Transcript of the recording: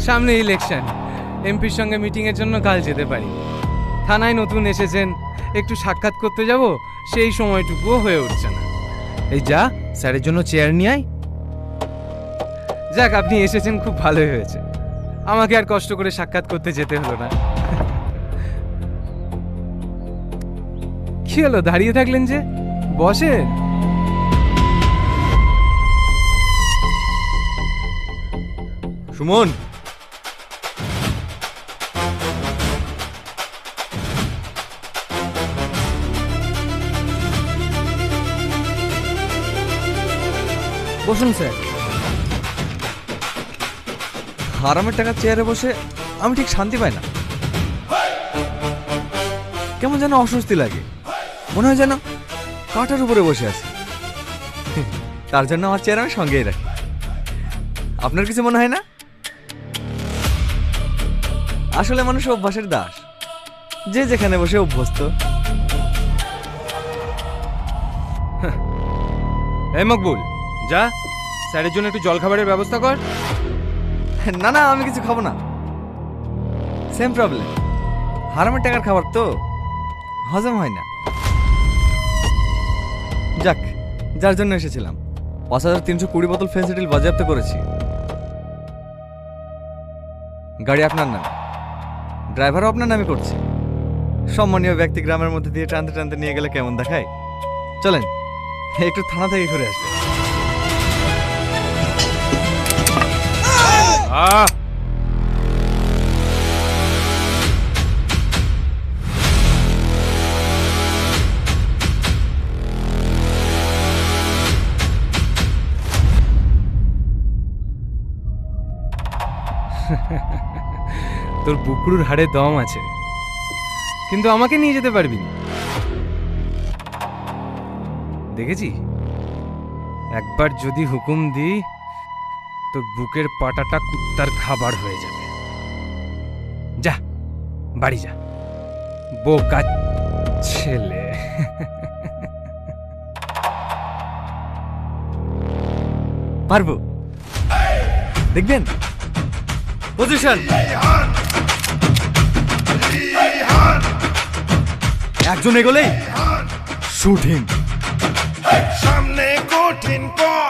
সামনে ইলেকশন, এমপির সঙ্গে মিটিংয়ের জন্য কাল যেতে পারি। থানায় নতুন এসেছেন, একটু সাক্ষাৎ করতে যাব, সেই সময়টুকুও হয়ে উঠছে না। এই যা, স্যারের জন্য চেয়ার নিয়ে আয়। যাক, আপনি এসেছেন, খুব ভালোই হয়েছে। আমাকে আর কষ্ট করে সাক্ষাৎ করতে যেতে হলো না। কি হলো, দাঁড়িয়ে থাকলেন যে? বসেন। সুমন, বসুন স্যার। হারামের টাকা চেয়ারে বসে আমি ঠিক শান্তি পাই না। কেমন যেন অস্বস্তি লাগে, মনে হয় যেন কাঁটার উপরে বসে আছি। তার জন্য আমার চেয়ার আমি সঙ্গেই রাখি। আপনার কিছু মনে হয় না? আসলে মানুষ অভ্যাসের দাস, যে যেখানে বসে অভ্যস্ত। এই মকবুল, যা স্যারের জন্য একটু জলখাবারের ব্যবস্থা কর। না না, আমি কিছু খাবো না। সেম প্রবলেম, হারামের টাকার খাবার তো হজম হয় না। যাক, যার জন্য এসেছিলাম ৫,৩২০ বোতল ফেন্সিডিল বাজেয়াপ্ত করেছি। গাড়ি আপনার নামে, ড্রাইভারও আপনার নামে করছে। সম্মানীয় ব্যক্তি গ্রামের মধ্যে দিয়ে টানতে টানতে নিয়ে গেলে কেমন দেখায়? চলেন একটু থানা থেকে ঘুরে আসবে। তোর বুকরুর হাড়ে দম আছে, কিন্তু আমাকে নিয়ে যেতে পারবি না। দেখেছি, একবার যদি হুকুম দিই, তোর বুকের পাটাটা কুত্তার খাবার হয়ে যাবে। যা, বাড়ি যা, বোকা ছেলে। পারবো, দেখবেন। পজিশন, একজন এগোলেই শুটিং। সামনে কঠিন পথ।